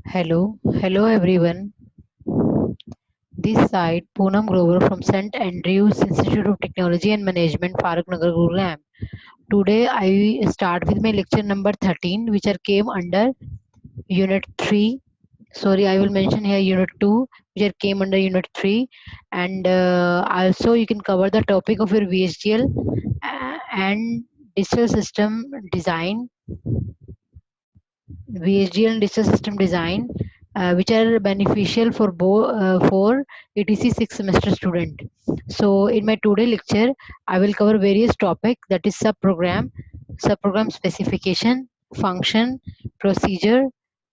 Hello everyone. This side Poonam Grover from St. Andrews Institute of Technology and Management, Farooq Nagar, Gurugram. Today I start with my lecture number 13, which are came under Unit 3. Sorry, I will mention here Unit 2, which are came under Unit 3, and also you can cover the topic of your VHDL and digital system design VHDL and digital system design, which are beneficial for for ETC 6 semester student. So in my today lecture, I will cover various topic, that is subprogram specification, function, procedure,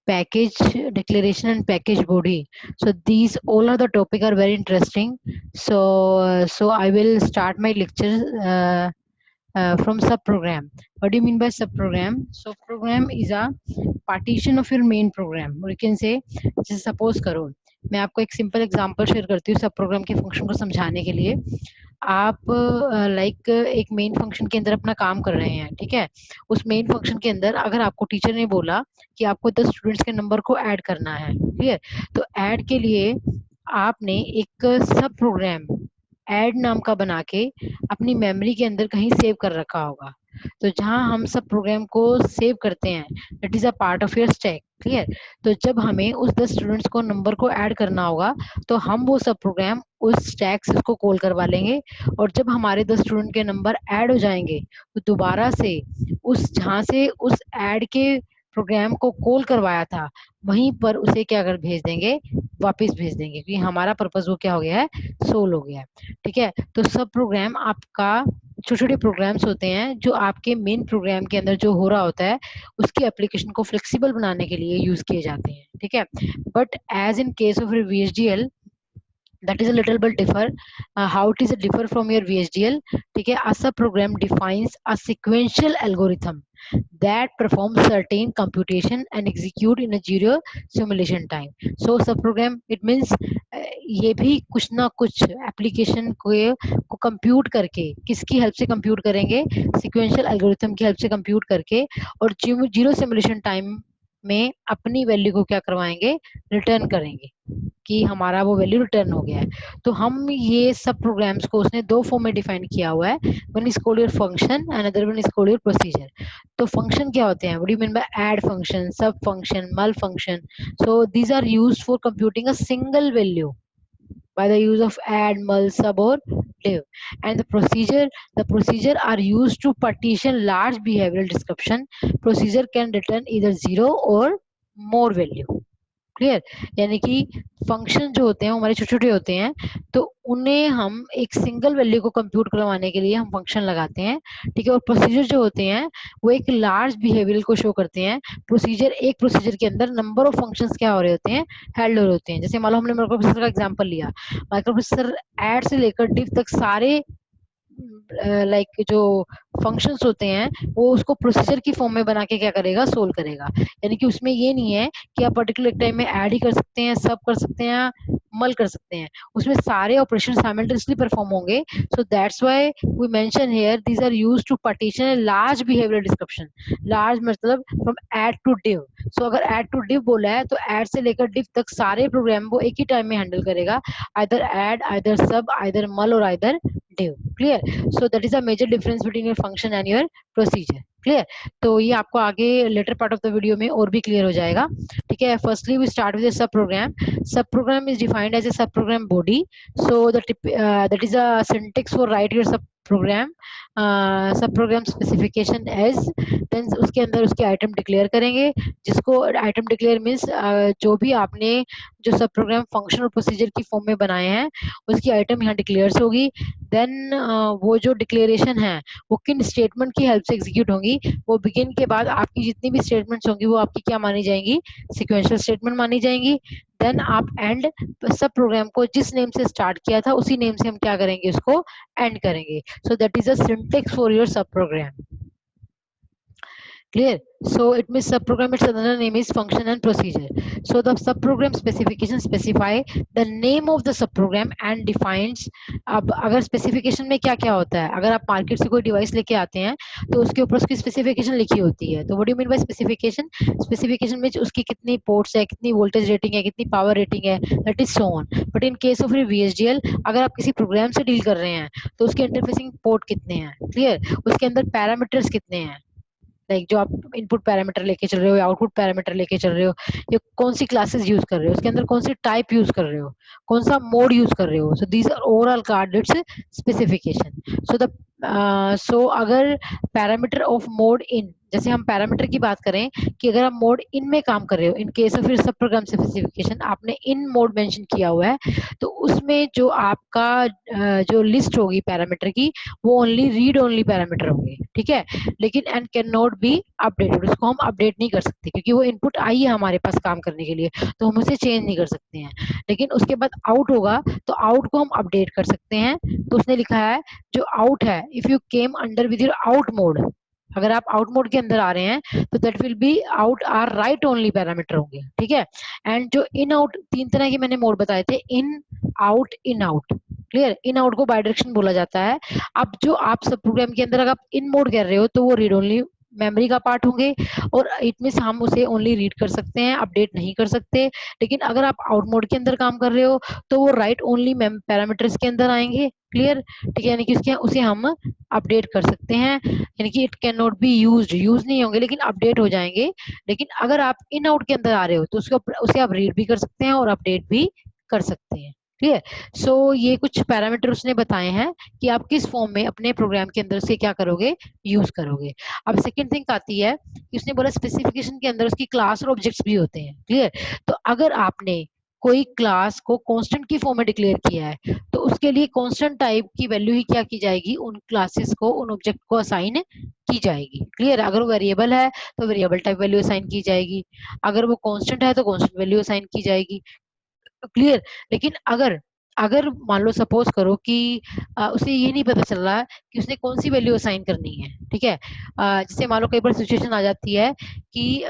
package declaration and package body. So these all are the topic are very interesting. So I will start my lecture from subprogram. What do you mean by subprogram? So program is a partition of your main program, or you can say, जैसे suppose करो मैं आपको एक simple example share करती हूँ सब programme के function को समझाने के लिए। आप लाइक एक मेन फंक्शन के अंदर अपना काम कर रहे हैं, ठीक है। उस मेन फंक्शन के अंदर अगर आपको टीचर ने बोला कि आपको 10 स्टूडेंट्स के नंबर को ऐड करना है, क्लियर, तो ऐड के लिए आपने एक सब प्रोग्राम ऐड नाम का बना के अपनी मेमोरी के अंदर कहीं सेव कर रखा होगा। तो जहां हम सब प्रोग्राम को सेव करते हैं, that is a part of your stack, clear. तो जब हमें उस 10 स्टूडेंट्स को नंबर को ऐड करना होगा तो हम वो सब प्रोग्राम उस स्टैक से उसको कॉल करवा लेंगे, और जब हमारे 10 स्टूडेंट के नंबर ऐड हो जाएंगे तो दोबारा से उस जहां से उस ऐड के प्रोग्राम को कॉल करवाया था वहीं पर उसे क्या कर भेज देंगे, वापस भेज देंगे, क्योंकि हमारा पर्पज वो क्या हो गया है, सोल हो गया है, ठीक है। तो सब प्रोग्राम आपका छोटे छोटे प्रोग्राम्स होते हैं जो आपके मेन प्रोग्राम के अंदर जो हो रहा होता है उसकी एप्लीकेशन को फ्लेक्सिबल बनाने के लिए यूज किए जाते हैं, ठीक है। But as in case of VHDL, that is a little bit differ. How it is a differ from your VHDL, ठीक है। A subprogram defines a sequential algorithm that performs certain computation and execute in a zero simulation time. So subprogram it means ये भी कुछ ना कुछ application को compute करके, किसकी हेल्प से कंप्यूट करेंगे, सिक्वेंशियल एल्गोरिथम की हेल्प से कंप्यूट करके, और जीरो सिमुलेशन टाइम में अपनी वैल्यू को क्या करवाएंगे, रिटर्न करेंगे कि हमारा वो वैल्यू रिटर्न हो गया है। तो हम ये सब प्रोग्राम्स को उसने दो फॉर्म में डिफाइन किया हुआ है, one is called your function and other one is called your procedure. तो फंक्शन क्या होते हैं, what do you mean by add function, sub function, mul function? So these are used for computing a single value by the use of add, mul, sub or div. And the procedure are used to partition large behavioral description. Procedure can return either zero or more value, clear. यानी कि function जो होते हैं वो हमारे छोटे छोटे होते हैं, तो उन्हें हम एक सिंगल वैल्यू को कंप्यूट करवाने के लिए हम फंक्शन लगाते हैं, ठीक है। और प्रोसीजर जो होते हैं वो एक लार्ज बिहेवियर को शो करते हैं। प्रोसीजर, एक प्रोसीजर के अंदर नंबर ऑफ फंक्शंस क्या हो रहे होते हैं, हेल्ड हो रहे होते हैं। जैसे मान लो हमने माइक्रो प्रोसेसर का एग्जांपल लिया, माइक्रो प्रोसेसर ऐड से लेकर डिव तक सारे लाइक जो फंक्शंस होते हैं वो उसको प्रोसीजर की फॉर्म में बना के क्या करेगा, सोल्व करेगा। यानी कि उसमें ये नहीं है कि आप पर्टिकुलर टाइम में ऐड ही कर सकते हैं, सब कर सकते हैं, मल कर सकते हैं, उसमें सारे ऑपरेशन साइमल्टेनियसली परफॉर्म होंगे। So that's why we mention here these are used to partition a large behavioural description. Large मतलब from add to div. So अगर ऐड टू डिव बोला है तो ऐड से लेकर डिव तक सारे प्रोग्राम वो एक ही टाइम में हैंडल करेगा, आइदर ऐड, आइदर सब, आइदर मल और either div, clear. So that is a major difference between your function and your procedure, clear. तो ये आपको आगे later part of the video में और भी क्लियर हो जाएगा, ठीक है। Firstly we start with sub program. Sub program is defined as a sub program body. So that is a syntax for write your sub program. Sub program specification as, then उसके अंदर उसके item declare करेंगे, जिसको item declare means जो भी आपने जो सब प्रोग्राम फंक्शन और प्रोसीजर की फॉर्म में बनाए हैं उसकी आइटम यहाँ डिक्लेयर्स होगी। देन वो जो डिक्लेरेशन है वो किन स्टेटमेंट की हेल्प से एग्जीक्यूट होंगी, वो बिगिन के बाद आपकी जितनी भी स्टेटमेंट्स होंगी वो आपकी क्या मानी जाएंगी, सिक्वेंशियल स्टेटमेंट मानी जाएंगी। देन आप एंड सब प्रोग्राम को जिस नेम से स्टार्ट किया था उसी नेम से हम क्या करेंगे, उसको एंड करेंगे। So that is a syntax for your sub program, Clear? So it means subprogram, its another name is function and procedure. So the subprogram specification specify the name of the subprogram and defines. अब अगर specification में क्या क्या होता है, अगर आप market से कोई डिवाइस लेके आते हैं तो उसके ऊपर उसकी स्पेसिफिकेशन लिखी होती है. तो what do you mean bye specification? Specification में उसकी कितनी पोर्ट्स है, कितनी वोल्टेज रेटिंग है, कितनी पावर रेटिंग है, that is so on. But in case of VHDL, अगर आप किसी प्रोग्राम से डील कर रहे हैं तो उसके इंटरफेसिंग पोर्ट कितने हैं, क्लियर, उसके अंदर पैरामीटर्स कितने हैं, लाइक जो आप इनपुट पैरामीटर लेके चल रहे हो या आउटपुट पैरामीटर लेके चल रहे हो, या कौन सी क्लासेस यूज कर रहे हो, उसके अंदर कौन सी टाइप यूज कर रहे हो, कौन सा मोड यूज कर रहे हो. So these are overall card its specification. So the so अगर पैरामीटर ऑफ मोड इन, जैसे हम पैरामीटर की बात करें कि अगर आप मोड इन में काम कर रहे हो, इन केस ऑफ सब प्रोग्राम स्पेसिफिकेशन आपने इन मोड मेंशन किया हुआ है, तो उसमें जो आपका जो लिस्ट होगी पैरामीटर की वो ओनली रीड ओनली पैरामीटर होंगे, ठीक है. लेकिन and can not be updated, उसको हम अपडेट नहीं कर सकते क्योंकि वो इनपुट आई है हमारे पास काम करने के लिए, तो हम उसे चेंज नहीं कर सकते हैं. लेकिन उसके बाद आउट होगा तो आउट को हम अपडेट कर सकते हैं. तो उसने लिखा है जो आउट है, if you came under with your out mode, अगर आप आउट मोड के अंदर आ रहे हैं तो that will be out or write only parameter होंगे, ठीक है. एंड जो इन आउट, तीन तरह के मैंने मोड बताए थे, in out in out, clear. In out को बायडायरेक्शन बोला जाता है. अब जो आप सब प्रोग्राम के अंदर अगर आप इन मोड कर रहे हो तो वो रीड ओनली मेमोरी का पार्ट होंगे और इट मींस हम उसे ओनली रीड कर सकते हैं, अपडेट नहीं कर सकते. लेकिन अगर आप आउट मोड के अंदर काम कर रहे हो तो वो राइट ओनली पैरामीटर्स के अंदर आएंगे, क्लियर, ठीक है. यानी कि उसके उसे हम अपडेट कर सकते हैं, यानी कि it can not B use नहीं होंगे लेकिन अपडेट हो जाएंगे. लेकिन अगर आप इन आउट के अंदर आ रहे हो तो उसको उसे आप रीड भी कर सकते हैं और अपडेट भी कर सकते हैं, क्लियर. सो ये कुछ पैरामीटर उसने बताए हैं कि आप किस फॉर्म में अपने प्रोग्राम के अंदर से क्या करोगे, यूज करोगे. अब सेकंड थिंग आती है कि उसने बोला स्पेसिफिकेशन के अंदर उसकी क्लास और ऑब्जेक्ट्स भी होते हैं, क्लियर. तो अगर आपने कोई क्लास को कांस्टेंट की फॉर्म में डिक्लेयर किया है तो उसके लिए कांस्टेंट टाइप की वैल्यू ही क्या की जाएगी, उन क्लासेस को, उन ऑब्जेक्ट को असाइन की जाएगी, क्लियर. अगर वो वेरिएबल है तो वेरिएबल टाइप वैल्यू असाइन की जाएगी, अगर वो कांस्टेंट है तो कांस्टेंट वैल्यू असाइन की जाएगी, क्लियर. लेकिन अगर अगर मान लो सपोज करो कि उसे ये नहीं पता चल रहा कि उसने कौन सी वैल्यू असाइन करनी है, ठीक है. जैसे मान लो कई बार सिचुएशन आ जाती है कि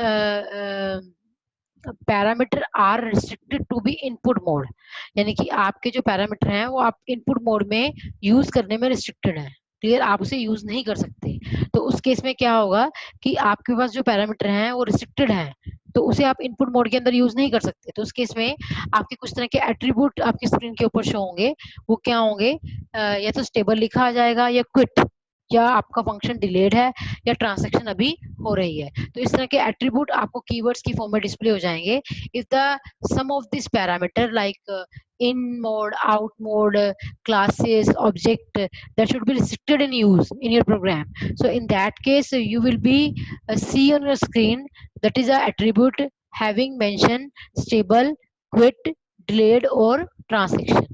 parameter are restricted to be input mode, यानी कि आपके जो पैरामीटर हैं वो आप इनपुट मोड में यूज करने में रिस्ट्रिक्टेड है, क्लियर, आप उसे यूज नहीं कर सकते. तो उस केस में क्या होगा कि आपके पास जो पैरामीटर हैं वो रिस्ट्रिक्टेड है, तो उसे आप इनपुट मोड के अंदर यूज नहीं कर सकते. तो उस केस में आपके कुछ तरह के एट्रीब्यूट आपकी स्क्रीन के ऊपर शो होंगे. वो क्या होंगे, या तो स्टेबल लिखा आ जाएगा, या क्विट, या आपका फंक्शन डिलेड है, या ट्रांजैक्शन अभी हो रही है. तो इस तरह के एट्रीब्यूट आपको कीवर्ड्स की फॉर्म में डिस्प्ले हो जाएंगे. If the some of this parameter like in mode, out mode, classes, object that should be restricted in use in your program. So in that case, you will be see on your screen that is a attribute having mention stable, quit, delayed or transaction.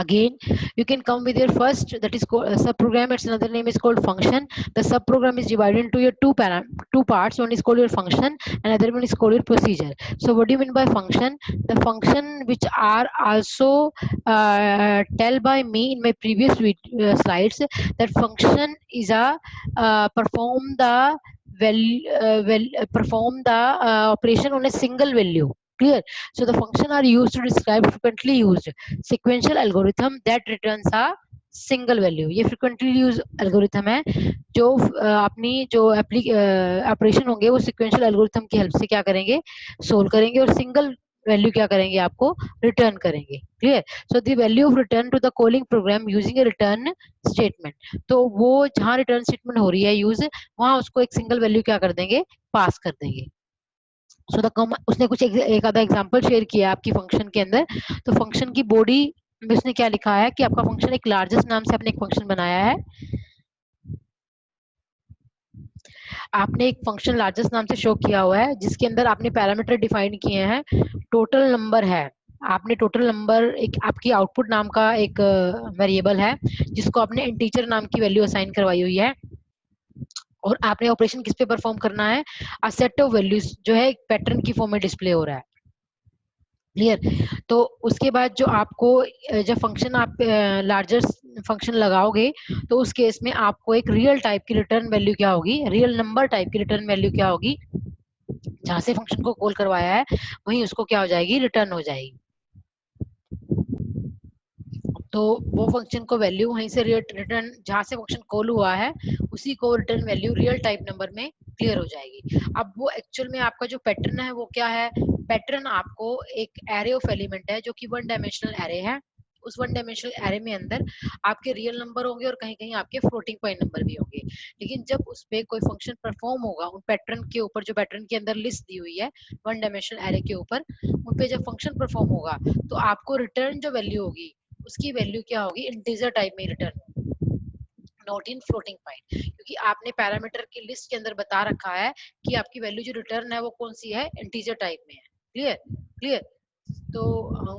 Again, you can come with your first, that is called subprogram. Its another name is called function. The subprogram is divided into your two parts. One is called your function, another one is called your procedure. So what do you mean by function? The function which are also tell by me in my previous slides, that function is a perform the operation on a single value, clear. So the function are used to describe frequently used sequential algorithm that returns a single value. ये frequently use algorithm है जो अपनी जो operation होंगे वो sequential algorithm की help से क्या करेंगे, सोल्व करेंगे और सिंगल वैल्यू क्या करेंगे, आपको रिटर्न करेंगे, clear. So the value of return to the calling program using a return statement. तो वो जहां रिटर्न स्टेटमेंट हो रही है यूज, वहां उसको एक सिंगल वैल्यू क्या कर देंगे, पास कर देंगे. सो द उसने कुछ एक आधा एग्जांपल शेयर किया आपकी फंक्शन के अंदर. तो फंक्शन की बॉडी में उसने क्या लिखा है कि आपका फंक्शन एक लार्जेस्ट नाम से आपने एक फंक्शन बनाया है. आपने एक फंक्शन लार्जेस्ट नाम से शो किया हुआ है जिसके अंदर आपने पैरामीटर डिफाइन किए हैं. टोटल नंबर है, आपने टोटल नंबर, एक आपकी आउटपुट नाम का एक वेरिएबल है जिसको आपने इंटीजर नाम की वैल्यू असाइन करवाई हुई है. और आपने ऑपरेशन किस पे परफॉर्म करना है, अ सेट ऑफ वैल्यूज जो है एक पैटर्न की फॉर्म में डिस्प्ले हो रहा है, क्लियर. तो उसके बाद जो आपको जब फंक्शन आप लार्जेस्ट फंक्शन लगाओगे तो उस केस में आपको एक रियल टाइप की रिटर्न वैल्यू क्या होगी, रियल नंबर टाइप की रिटर्न वैल्यू क्या होगी, जहां से फंक्शन को कॉल करवाया है वहीं उसको क्या हो जाएगी, रिटर्न हो जाएगी। तो वो फंक्शन को वैल्यू वहीं से रिटर्न, जहां से फंक्शन कॉल हुआ है उसी को return value real type number में क्लियर हो जाएगी। अब वो एक्चुअल में आपका जो पैटर्न है वो क्या है, पैटर्न आपको एक एरे ऑफ एलिमेंट है जो कि वन डायमेंशनल एरे है। उस वन डायमेंशनल एरे में अंदर आपके रियल नंबर होंगे और कहीं कहीं आपके फ्लोटिंग पॉइंट नंबर भी होंगे। लेकिन जब उस पे कोई फंक्शन परफॉर्म होगा उन पैटर्न के ऊपर, जो पैटर्न के अंदर लिस्ट दी हुई है वन डायमेंशनल एरे के ऊपर, उन पे जब फंक्शन परफॉर्म होगा तो आपको रिटर्न जो वैल्यू होगी उसकी वैल्यू क्या होगी, इंटीजर टाइप में return, not in floating point, क्योंकि आपने पैरामीटर की लिस्ट के अंदर बता रखा है कि आपकी वैल्यू जो रिटर्न है वो कौन सी है, इंटीजर टाइप में है। Clear clear. तो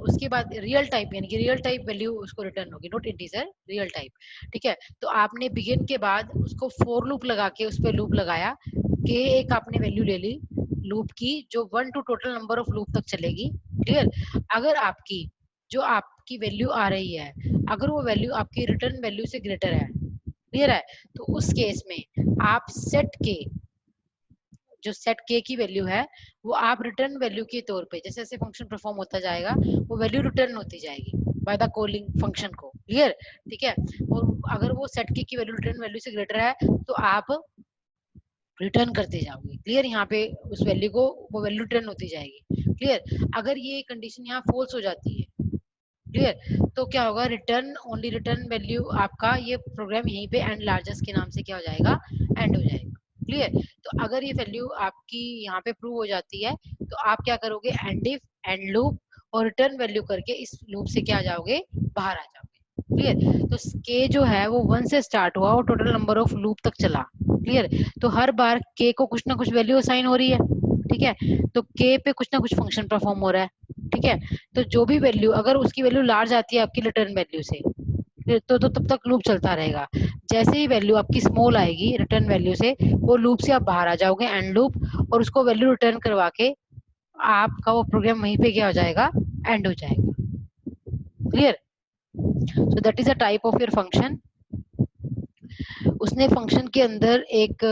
उसके बाद रियल टाइप, यानी कि रियल टाइप वैल्यू उसको रिटर्न होगी, नॉट इंटीजर, रियल टाइप। ठीक है, तो आपने बिगिन के बाद उसको फॉर लूप लगा के उस पर लूप लगाया कि एक आपने वैल्यू ले ली लूप की जो 1 to total number of loop तक चलेगी। क्लियर। अगर आपकी जो आपकी वैल्यू आ रही है अगर वो वैल्यू आपकी रिटर्न वैल्यू से ग्रेटर है, क्लियर है, तो उस केस में आप सेट के, जो सेट के की वैल्यू है वो आप रिटर्न वैल्यू के तौर पे, जैसे जैसे फंक्शन परफॉर्म होता जाएगा वो वैल्यू रिटर्न होती जाएगी बाय द कॉलिंग फंक्शन को। क्लियर। ठीक है। और अगर वो सेट के की वैल्यू रिटर्न वैल्यू से ग्रेटर है तो आप रिटर्न करते जाओगे। क्लियर। यहाँ पे उस वैल्यू को वो वैल्यू रिटर्न होती जाएगी। क्लियर। अगर ये कंडीशन यहाँ फॉल्स हो जाती है, क्लियर, तो क्या होगा, रिटर्न ओनली रिटर्न वैल्यू आपका ये प्रोग्राम यहीं पे एंड लार्जेस्ट के नाम से क्या हो जाएगा, एंड हो जाएगा। क्लियर। तो अगर ये वैल्यू आपकी यहाँ पे प्रूव हो जाती है तो आप क्या करोगे, एंड इफ एंड लूप और रिटर्न वैल्यू करके इस लूप से क्या आ जाओगे, बाहर आ जाओगे। क्लियर। तो के जो है वो 1 से स्टार्ट हुआ और टोटल नंबर ऑफ लूप तक चला। क्लियर। तो हर बार के को कुछ ना कुछ वैल्यू असाइन हो रही है। ठीक है, तो के पे कुछ ना कुछ फंक्शन परफॉर्म हो रहा है। ठीक है, तो जो भी वैल्यू अगर उसकी वैल्यू लार्ज आती है आपकी रिटर्न वैल्यू से, तो तब तक लूप चलता रहेगा। जैसे ही वैल्यू आपकी स्मॉल आएगी रिटर्न वैल्यू से, वो लूप से आप बाहर आ जाओगे, एंड लूप, और उसको वैल्यू रिटर्न करवा के आपका वो प्रोग्राम वहीं पे क्या हो जाएगा, एंड हो जाएगा। Clear. So that is a type of your function. उसने फंक्शन के अंदर एक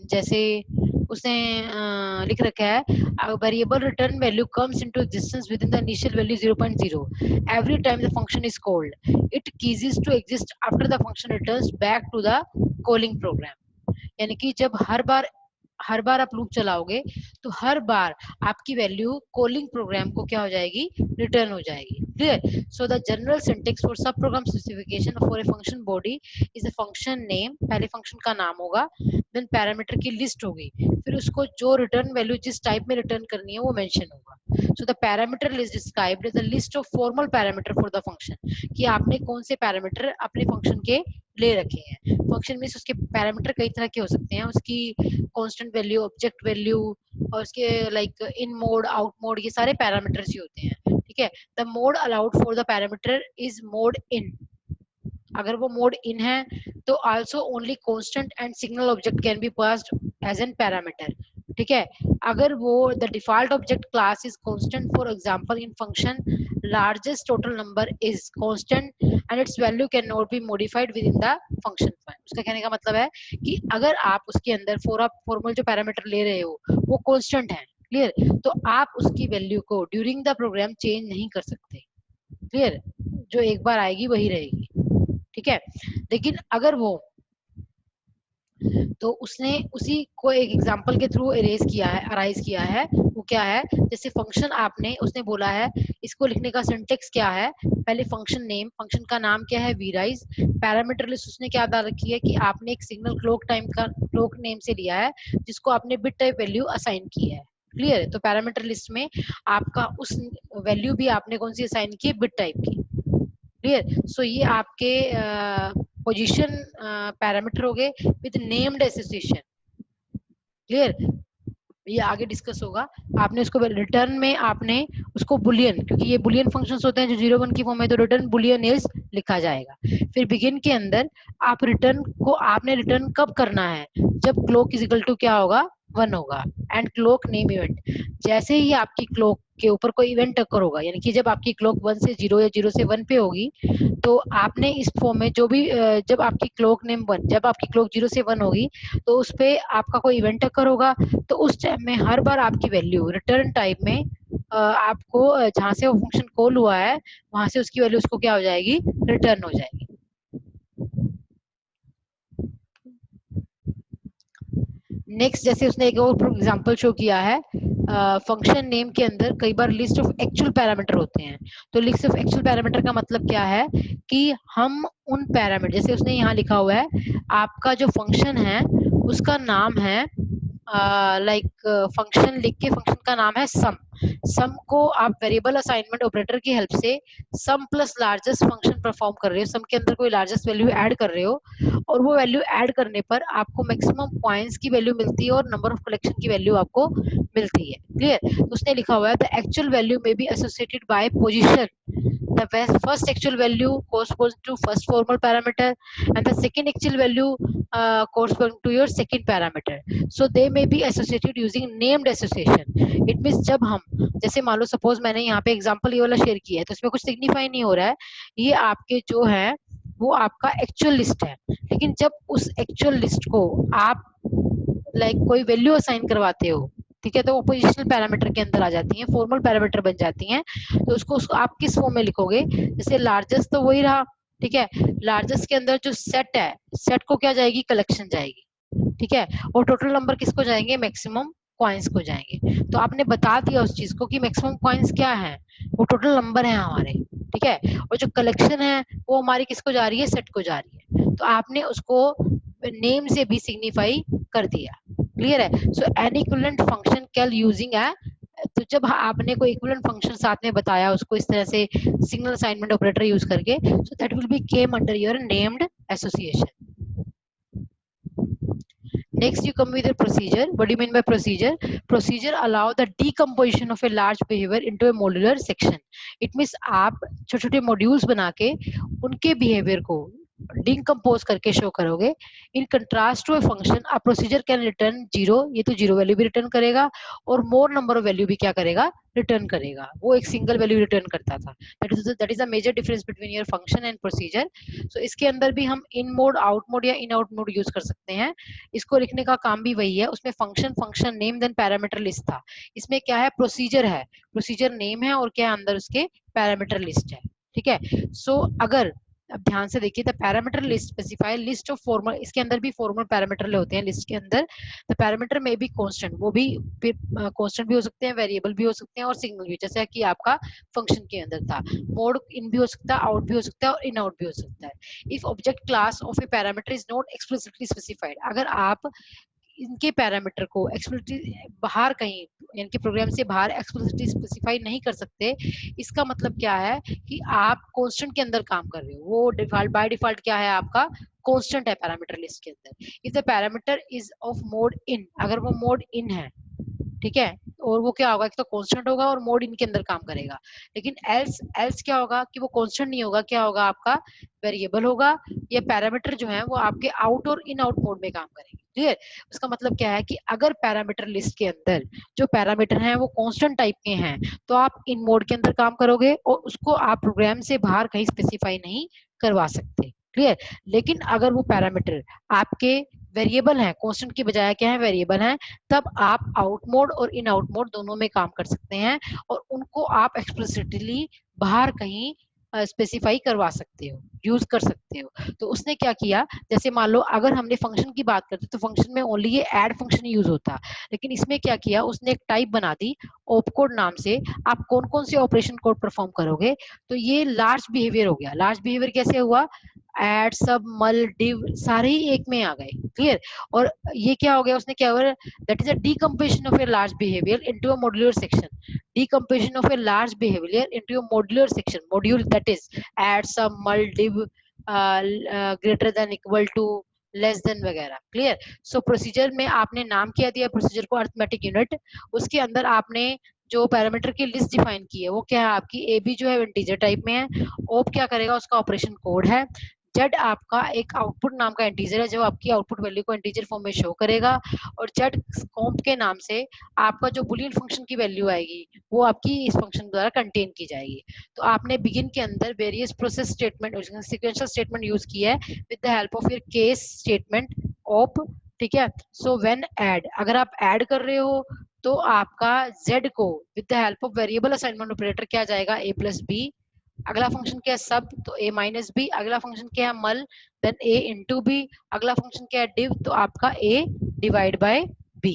जैसे उसने लिख रखा है, variable return value comes into existence within the initial value 0.0 every time the function is called, it ceases to exist after the function returns back to the calling program. यानी कि जब हर बार आप लूप चलाओगे तो हर बार आपकी value calling program को क्या हो जाएगी, रिटर्न हो जाएगी। Clear. So the general syntax for sub program specification for a function body is a function name, पहले फंक्शन का नाम होगा, देन पैरामीटर की लिस्ट होगी, फिर उसको जो रिटर्न वैल्यू जिस टाइप में रिटर्न करनी है वो मेंशन होगा। So the parameter list described is a list of formal parameter for the function, कि आपने कौन से पैरामीटर अपने फंक्शन के ले रखे हैं। फंक्शन में उसके पैरामीटर कई तरह के हो सकते हैं, उसकी कांस्टेंट वैल्यू, ऑब्जेक्ट वैल्यू, और उसके like in mode, out mode, ये सारे पैरामीटर्स ही होते हैं। ठीक है। The mode allowed for the parameter is mode in, अगर वो मोड इन है तो also only constant and signal object can be passed as an parameter. ठीक है, अगर वो the default object class is constant, for example in function largest total number is constant and its value can not be modified with in the function point. उसका कहने का मतलब है कि अगर आप उसके अंदर फॉर्मल जो पैरामीटर ले रहे हो वो कांस्टेंट है, क्लियर, तो आप उसकी वैल्यू को ड्यूरिंग द प्रोग्राम चेंज नहीं कर सकते। क्लियर, जो एक बार आएगी वही रहेगी। ठीक है, लेकिन अगर वो, तो उसने उसी को एक एग्जांपल के थ्रू अराइज किया है, वो क्या है, जैसे फंक्शन आपने, उसने बोला है इसको लिखने का सिंटेक्स क्या है, पहले फंक्शन नेम, फंक्शन का नाम क्या है, वीराइज, पैरामीटर लिस्ट उसने क्या डाल रखी है कि आपने एक सिग्नल क्लॉक नेम से लिया है जिसको आपने बिट टाइप वैल्यू असाइन की है। क्लियर है, तो पैरामीटर लिस्ट में आपका उस वैल्यू भी आपने कौन सी असाइन की है, बिट टाइप की। क्लियर। सो ये आपके पोजीशन पैरामीटर हो गए विद नेम्ड एसोसिएशन। क्लियर, ये आगे डिस्कस होगा। आपने उसको रिटर्न में आपने उसको बुलियन, क्योंकि ये बुलियन फंक्शंस होते हैं जो 0 1 की फॉर्म में, तो रिटर्न बुलियन इज लिखा जाएगा। फिर बिगिन के अंदर आप रिटर्न को आपने रिटर्न कब करना है, जब क्लॉक इज इक्वल टू क्या होगा, 1 होगा। एंड क्लॉक नेम इवेंट, जैसे ही आपकी क्लॉक के ऊपर कोई इवेंट अकर होगा, यानी कि जब आपकी क्लॉक 1 से 0 या 0 से 1 पे होगी, तो आपने इस फॉर्म में जो भी जब आपकी क्लॉक नेम 1, जब आपकी क्लॉक 0 से 1 होगी, तो उस पे आपका कोई इवेंट अकर होगा, तो उस टाइम में हर बार आपकी वैल्यू रिटर्न टाइप में आपको जहां से वो फंक्शन कॉल हुआ है वहां से उसकी वैल्यू उसको क्या हो जाएगी, रिटर्न हो जाएगी। नेक्स्ट, जैसे उसने एक और एग्जांपल शो किया है, फंक्शन नेम के अंदर कई बार लिस्ट ऑफ एक्चुअल पैरामीटर होते हैं। तो लिस्ट ऑफ एक्चुअल पैरामीटर का मतलब क्या है कि हम उन पैरामीटर, जैसे उसने यहाँ लिखा हुआ है आपका जो फंक्शन है उसका नाम है लाइक फंक्शन लिख के, फंक्शन का नाम है सम। सम को आप वेरिएबल असाइनमेंट ऑपरेटर की हेल्प से सम प्लस लार्जेस्ट फंक्शन परफॉर्म कर रहे हो, सम के अंदर कोई लार्जेस्ट वैल्यू ऐड कर रहे हो, और वो वैल्यू ऐड करने पर आपको मैक्सिमम पॉइंट्स की वैल्यू मिलती है और नंबर ऑफ कलेक्शन की वैल्यू आपको मिलती है। क्लियर? तो उसने लिखा हुआ है द एक्चुअल वैल्यू में be associated by position, the first actual value corresponds to first formal parameter and the second actual value corresponds to your second parameter, so they may be associated using named association। it means जब हम, जैसे मान लो suppose मैंने यहाँ पे example ये वाला share किया है, तो इसमें कुछ सिग्निफाई नहीं हो रहा है, ये आपके जो है वो आपका एक्चुअल लिस्ट है, लेकिन जब उस एक्चुअल लिस्ट को आप लाइक कोई वैल्यू असाइन करवाते हो, ठीक है, तो वो पोजिशनल पैरामीटर के अंदर आ जाती हैं, फॉर्मल पैरामीटर बन जाती हैं। तो उसको आप किस फॉर्म में लिखोगे, जैसे लार्जेस्ट तो वही रहा, ठीक है, लार्जेस्ट के अंदर जो सेट है, सेट को क्या जाएगी, कलेक्शन जाएगी, ठीक है, और टोटल नंबर किसको जाएंगे, मैक्सिमम कॉइन्स को जाएंगे। तो आपने बता दिया उस चीज को कि मैक्सिमम कॉइन्स क्या है, वो टोटल नंबर है हमारे, ठीक है, और जो कलेक्शन है वो हमारी किसको जा रही है, सेट को जा रही है। तो आपने उसको नेम से भी सिग्निफाई कर दिया। क्लियर है? So an equivalent function call using A, तो जब आपने कोई इक्विवेलेंट फंक्शन साथ में बताया उसको इस तरह से सिग्नल असाइनमेंट ऑपरेटर यूज करके, so that will B came under your named association. Next, you come with a procedure. What do you mean by procedure? Procedure allow the decomposition of a large behavior into a modular section. It means आप छोटे-छोटे modules बना के उनके behavior को decompose करके show करोगे। In contrast to a function, a procedure can return 0, ये तो 0 वैल्यू भी रिटर्न करेगा, और मोर नंबर ऑफ वैल्यू भी क्या करेगा, रिटर्न करेगा। वो एक सिंगल वैल्यू रिटर्न करता था। That is a major difference between your function and procedure. So इसके अंदर भी हम इन मोड, आउट मोड या इन आउट मोड यूज कर सकते हैं। इसको लिखने का काम भी वही है। उसमें function, function name, then parameter list था। इसमें क्या है, प्रोसीजर है, प्रोसीजर नेम है, और क्या है अंदर उसके पैरामीटर लिस्ट है, ठीक है। सो अगर अब ध्यान से देखिए, the parameter list specify list of formal, इसके अंदर भी फॉर्मल पैरामीटर होते हैं लिस्ट के अंदर। द पैरामीटर में भी कांस्टेंट, वो भी कांस्टेंट भी हो सकते हैं, वेरिएबल भी हो सकते हैं, और सिग्नल भी, जैसे कि आपका फंक्शन के अंदर था। मोड इन भी हो सकता है, आउट भी हो सकता है, और इन आउट भी हो सकता है। If object class of A parameter is not explicitly specified, अगर आप इनके पैरामीटर को एक्सप्लिसिटली बाहर कहीं, यानी कि प्रोग्राम से बाहर एक्सप्लिसिटली स्पेसिफाई नहीं कर सकते, इसका मतलब क्या है कि आप कांस्टेंट के अंदर काम कर रहे हो। वो डिफॉल्ट, बाय डिफॉल्ट क्या है आपका, कांस्टेंट है पैरामीटर लिस्ट के अंदर। If the parameter is of mode in, अगर वो मोड इन है, ठीक है, और वो क्या होगा, एक तो कांस्टेंट होगा और मोड इनके अंदर काम करेगा। लेकिन एल्स, एल्स क्या होगा कि वो कांस्टेंट नहीं होगा, क्या होगा आपका, वेरिएबल होगा। ये पैरामीटर जो है वो आपके आउट और इन आउट मोड में काम करेंगे। क्लियर? उसका मतलब क्या है कि अगर पैरामीटर लिस्ट के अंदर जो पैरामीटर हैं वो कांस्टेंट टाइप के हैं, तो आप इन मोड के अंदर काम करोगे और उसको आप प्रोग्राम से बाहर कहीं स्पेसिफाई नहीं करवा सकते। क्लियर? लेकिन अगर वो पैरामीटर आपके वेरिएबल है, कांस्टेंट की बजाय क्या है, वेरिएबल है, तब आप आउट मोड और इन आउट मोड दोनों में काम कर सकते हैं, और उनको आप एक्सप्लिसिटली बाहर कहीं स्पेसिफाई करवा सकते हो, यूज कर सकते हो। तो उसने क्या किया, जैसे मान लो अगर हमने फंक्शन की बात करते तो फंक्शन में ओनली ये ऐड फंक्शन यूज होता, लेकिन इसमें क्या किया, उसने एक टाइप बना दी ऑपकोड नाम से। आप कौन कौन से ऑपरेशन कोड परफॉर्म करोगे, तो ये लार्ज बिहेवियर हो गया। लार्ज बिहेवियर कैसे हुआ, एड, सब, मल, डिव सारे ही एक में आ गए। क्लियर? और ये क्या हो गया, उसने क्या हुआ, that is a decomposition of a large behavior into a modular section. Decomposition of a large behavior into a modular section. Module, that is add, sum, mul, div, greater than, equal to, less than वगैरह। Clear? So procedure में आपने नाम क्या दिया, procedure को arithmetic unit, उसके अंदर आपने जो पैरामीटर की लिस्ट डिफाइन की है वो क्या है आपकी, ए बी जो है इंटीजर टाइप में है, ओप क्या करेगा, उसका ऑपरेशन कोड है, जेड आपका एक आउटपुट नाम का इंटीजर है जो आपकी आउटपुट वैल्यू को इंटीजर फॉर्म में शो करेगा, और जेड कॉम्प के नाम से आपका जो बुलियन फंक्शन की वैल्यू आएगी वो आपकी इस फंक्शन द्वारा कंटेन की जाएगी। तो आपने बिगिन के अंदर various process statement sequential statement use की है with the help of your case statement op, ठीक है। सो व्हेन ऐड, अगर आप ऐड कर रहे हो तो आपका z को with the help of variable assignment operator क्या जाएगा a प्लस बी, अगला फंक्शन क्या है सब तो a माइनस बी, अगला फंक्शन क्या है मल देन a इंटू बी, अगला फंक्शन क्या है डिव तो आपका a divide by b।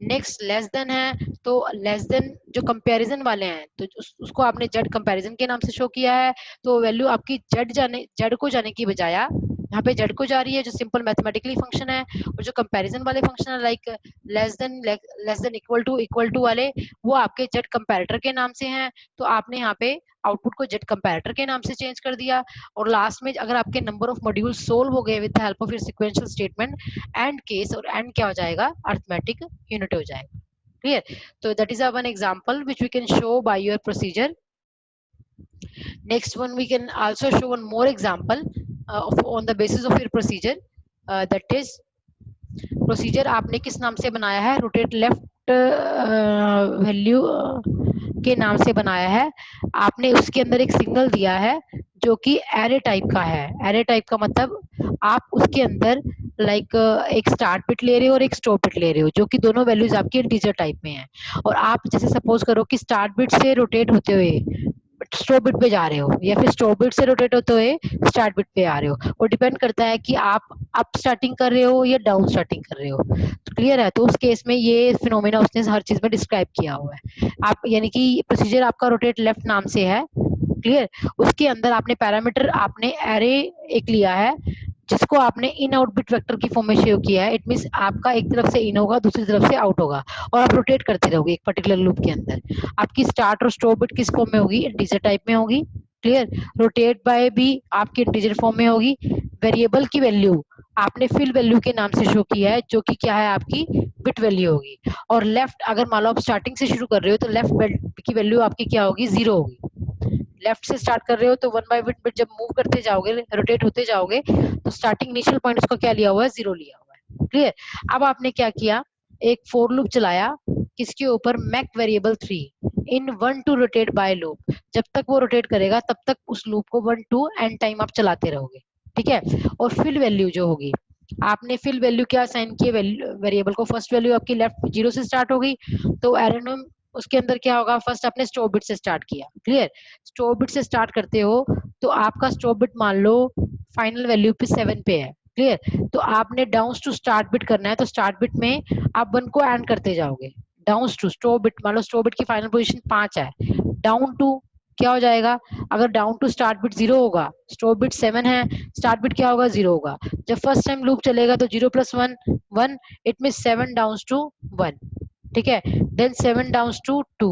Next less than है, तो लेस देन जो कंपैरिजन वाले हैं तो उसको आपने जेड कंपैरिजन के नाम से शो किया है, तो वैल्यू आपकी जेड को जाने की बजाय यहाँ पे जेड को जा रही है जो सिंपल मैथमेटिकली फंक्शन है, और जो कंपैरिजन वाले फंक्शन है like less than equal to वाले वो आपके जेड कंपैरेटर के नाम से हैं, तो आपने यहाँ पे आउटपुट को जेड कंपैरेटर के नाम से चेंज कर दिया। और लास्ट में अगर आपके नंबर ऑफ मॉड्यूल सोल्व हो गए with the help of your sequential statement and case, और एंड क्या हो जाएगा अरिथमेटिक यूनिट हो जाएगा। क्लियर? तो that is one example which we can show by your procedure. Next one, we can also show one more example on the basis of your procedure. That is, procedure आपने किस नाम से बनाया है, rotate left value के नाम से बनाया है। आपने उसके अंदर एक सिग्नल दिया है जो कि एरे टाइप का है। एरे टाइप का मतलब आप उसके अंदर लाइक एक स्टार्ट बिट ले रहे हो और एक स्टॉप बिट ले रहे हो जो कि दोनों वैल्यूज आपकी इंटीजर टाइप में है, और आप जैसे सपोज करो कि स्टार्ट बिट से रोटेट होते हुए स्टॉप बिट पे जा रहे हो या फिर स्टॉप बिट से रोटेट होते हुए स्टार्ट बिट पे आ रहे हो, वो डिपेंड करता है कि आप अप स्टार्टिंग कर रहे हो या डाउन स्टार्टिंग कर रहे हो। तो क्लियर है, तो उस केस में ये फिनोमेना उसने हर चीज में डिस्क्राइब किया हुआ है। आप यानी कि प्रोसीजर आपका रोटेट लेफ्ट नाम से है, क्लियर। उसके अंदर आपने पैरामीटर आपने एरे एक लिया है जिसको आपने इन आउट बिट वेक्टर की फॉर्म में शेव किया है। इट मींस आपका एक तरफ से इन होगा दूसरी तरफ से आउट होगा, और आप रोटेट करते रहोगे एक पर्टिकुलर लूप के अंदर। आपकी स्टार्ट और स्टॉप बिट किस फॉर्म में होगी, इंटीजर टाइप में होगी, क्लियर। रोटेट बाय भी आपकी इंटीजर फॉर्म में होगी। वेरिएबल की वैल्यू आपने फिल वैल्यू के नाम से शो किया है जो कि क्या है आपकी बिट वैल्यू होगी। और लेफ्ट अगर मान लो आप स्टार्टिंग से शुरू कर रहे हो तो लेफ्ट की वैल्यू आपकी क्या होगी, जीरो होगी। लेफ्ट से स्टार्ट कर रहे हो तो वन बाय बिट जब मूव करते जाओगे रोटेट होते जाओगे तो स्टार्टिंग इनिशियल पॉइंट उसका क्या लिया हुआ है, जीरो लिया हुआ है, क्लियर। अब आपने क्या किया, एक फॉर लूप चलाया किसके ऊपर, mac variable 3 in 1 to rotate by loop. जब तक वो रोटेट करेगा तब तक उस लूप को 1 टू एंड टाइम आप चलाते रहोगे, ठीक है। और फिल वैल्यू जो होगी आपने फिल वैल्यू क्या असाइन की वेरिएबल को, फर्स्ट वैल्यू आपकी लेफ्ट जीरो से स्टार्ट हो गई तो एरेंडम उसके अंदर क्या होगा, फर्स्ट आपने स्टॉप बिट से स्टार्ट किया, क्लियर। स्टॉप बिट से स्टार्ट करते हो तो आपका स्टॉप बिट मान लो फाइनल वैल्यू पे 7 पे है, क्लियर। तो आपने डाउन टू स्टार्ट बिट करना है, तो स्टार्ट बिट में आप 1 को ऐड करते जाओगे। डाउन टू स्टॉप बिट मान लो स्टॉप बिट की फाइनल पोजीशन 5 है, डाउन टू क्या हो जाएगा, अगर डाउन टू स्टार्ट बिट 0 होगा, स्टॉप बिट 7 है, स्टार्ट बिट क्या होगा 0 होगा। जब फर्स्ट टाइम लूप चलेगा तो 0 plus 1 1, it mean 7 down to 1, ठीक है। Then 7 down to 2,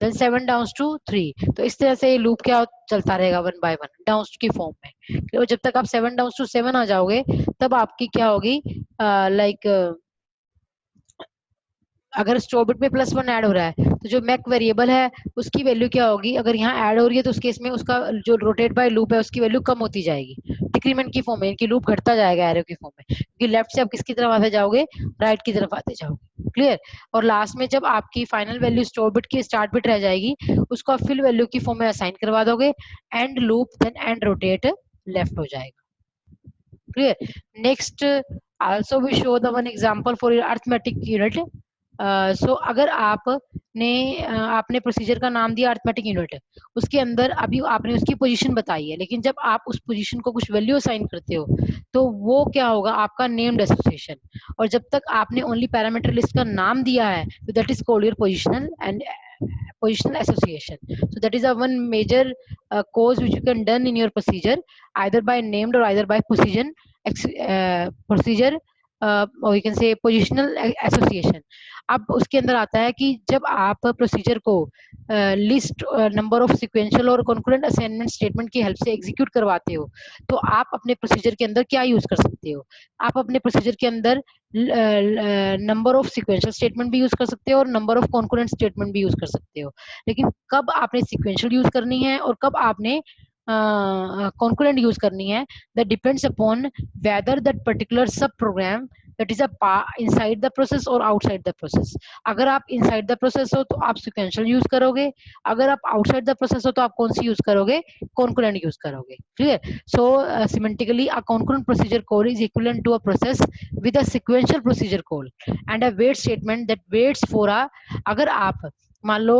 then 7 down to 3। तो इस तरह से ये लूप क्या चलता रहेगा 1 बाय 1 डाउन की फॉर्म में। तो जब तक आप 7 डाउन टू 7 आ जाओगे तब आपकी क्या होगी, लाइक अगर स्टॉप बिट में +1 ऐड हो रहा है तो जो मैक वेरिएबल है उसकी वैल्यू क्या होगी, अगर यहाँ ऐड हो रही है तो उस केस में उसका जो रोटेट बाय लूप है उसकी वैल्यू कम होती जाएगी डिक्रीमेंट की फॉर्म में, कि लूप घटता जाएगा एरो की फॉर्म में, क्योंकि लेफ्ट से आप किसकी तरफ आते जाओगे, राइट की तरफ आते जाओगे, क्लियर। और लास्ट में जब आपकी फाइनल वैल्यू स्टॉप बिट की स्टार्ट बिट रह जाएगी उसको आप फिल वैल्यू की फॉर्म में असाइन करवा दोगे, and loop then end rotate left हो जाएगा, clear. Next also we show the one example for your arithmetic unit. सो अगर आपने प्रोसीजर का नाम दिया अरिथमेटिक यूनिट, उसके अंदर अभी आपने उसकी पोजीशन बताई है, लेकिन जब आप उस पोजीशन को कुछ वैल्यू असाइन करते हो तो वो क्या होगा आपका नेम्ड एसोसिएशन, और जब तक आपने ओनली पैरामीटर लिस्ट का नाम दिया है तो that is called your positional and positional association. So that is a one major cause which you can done in your procedure either by named or either by procedure or you can say positional association. अब उसके अंदर आता है कि जब आप procedure को list number of sequential और कॉन्करेंट असाइनमेंट स्टेटमेंट की हेल्प से एग्जीक्यूट करवाते हो तो आप अपने प्रोसीजर के अंदर क्या यूज कर सकते हो, आप अपने प्रोसीजर के अंदर नंबर ऑफ सिक्वेंशियल स्टेटमेंट भी यूज कर सकते हो और नंबर ऑफ कॉन्करेंट स्टेटमेंट भी यूज कर सकते हो। लेकिन कब आपने सिक्वेंशियल यूज करनी है और कब आपने कॉन्करेंट यूज करनी है, that depends upon whether that particular sub program that is inside the process और आउटसाइड द प्रोसेस। अगर आप इनसाइड द प्रोसेस हो तो आप सिक्वेंशियल यूज करोगे, अगर आप आउटसाइड द प्रोसेस हो तो आप कौन सी यूज करोगे, कॉन्करेंट यूज करोगे। Clear? So semantically a concurrent procedure call is equivalent to a process with a sequential procedure call and a wait statement that waits for a, अगर आप मान लो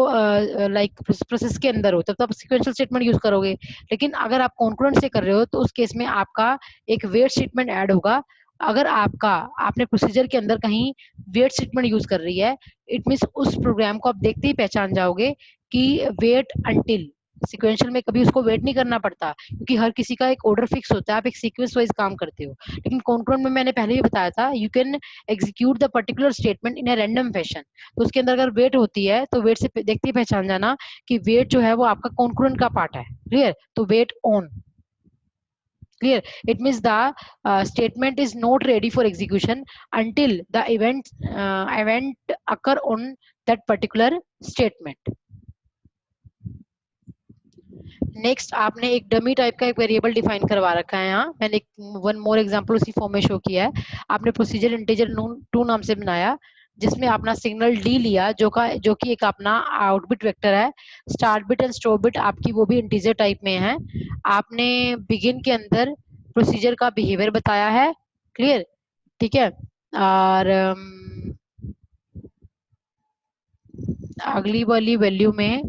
लाइक प्रोसेस के अंदर हो तब तो आप सिक्वेंशियल स्टेटमेंट यूज करोगे, लेकिन अगर आप कॉन्करेंट से कर रहे हो तो उस केस में आपका एक वेट स्टेटमेंट ऐड होगा। अगर आपका आपने प्रोसीजर के अंदर कहीं वेट स्टेटमेंट यूज कर रही है, इट मीन्स उस प्रोग्राम को आप देखते ही पहचान जाओगे कि वेट अंटिल, सिक्वेंशियल में कभी उसको वेट नहीं करना पड़ता क्योंकि हर किसी का एक ऑर्डर फिक्स होता है, आप एक सीक्वेंस वाइज काम करते हो। लेकिन कॉन्करेंट में मैंने पहले भी बताया था, you can execute the particular statement in a random fashion. तो उसके अंदर अगर वेट होती है तो वेट से देखते ही पहचान जाना कि वेट जो है वो आपका कॉन्करेंट का पार्ट है। क्लियर? तो wait on. Clear? It means the statement is not ready for execution until the event occur on that particular statement. Next आपने एक डमी टाइप का एक वेरिएबल डिफाइन करवा रखा है। यहाँ मैंने एक वन मोर एग्जांपल उसी फॉर्म में शो किया है। आपने प्रोसीजर इंटीजर टू नाम से बनाया जिसमें अपना सिग्नल डी लिया जो कि एक अपना आउटपुट वेक्टर है। Start bit and stop bit आपकी वो भी इंटीजर टाइप में है। आपने बिगिन के अंदर प्रोसीजर का बिहेवियर बताया है। क्लियर? ठीक है। और अगली वाली वैल्यू में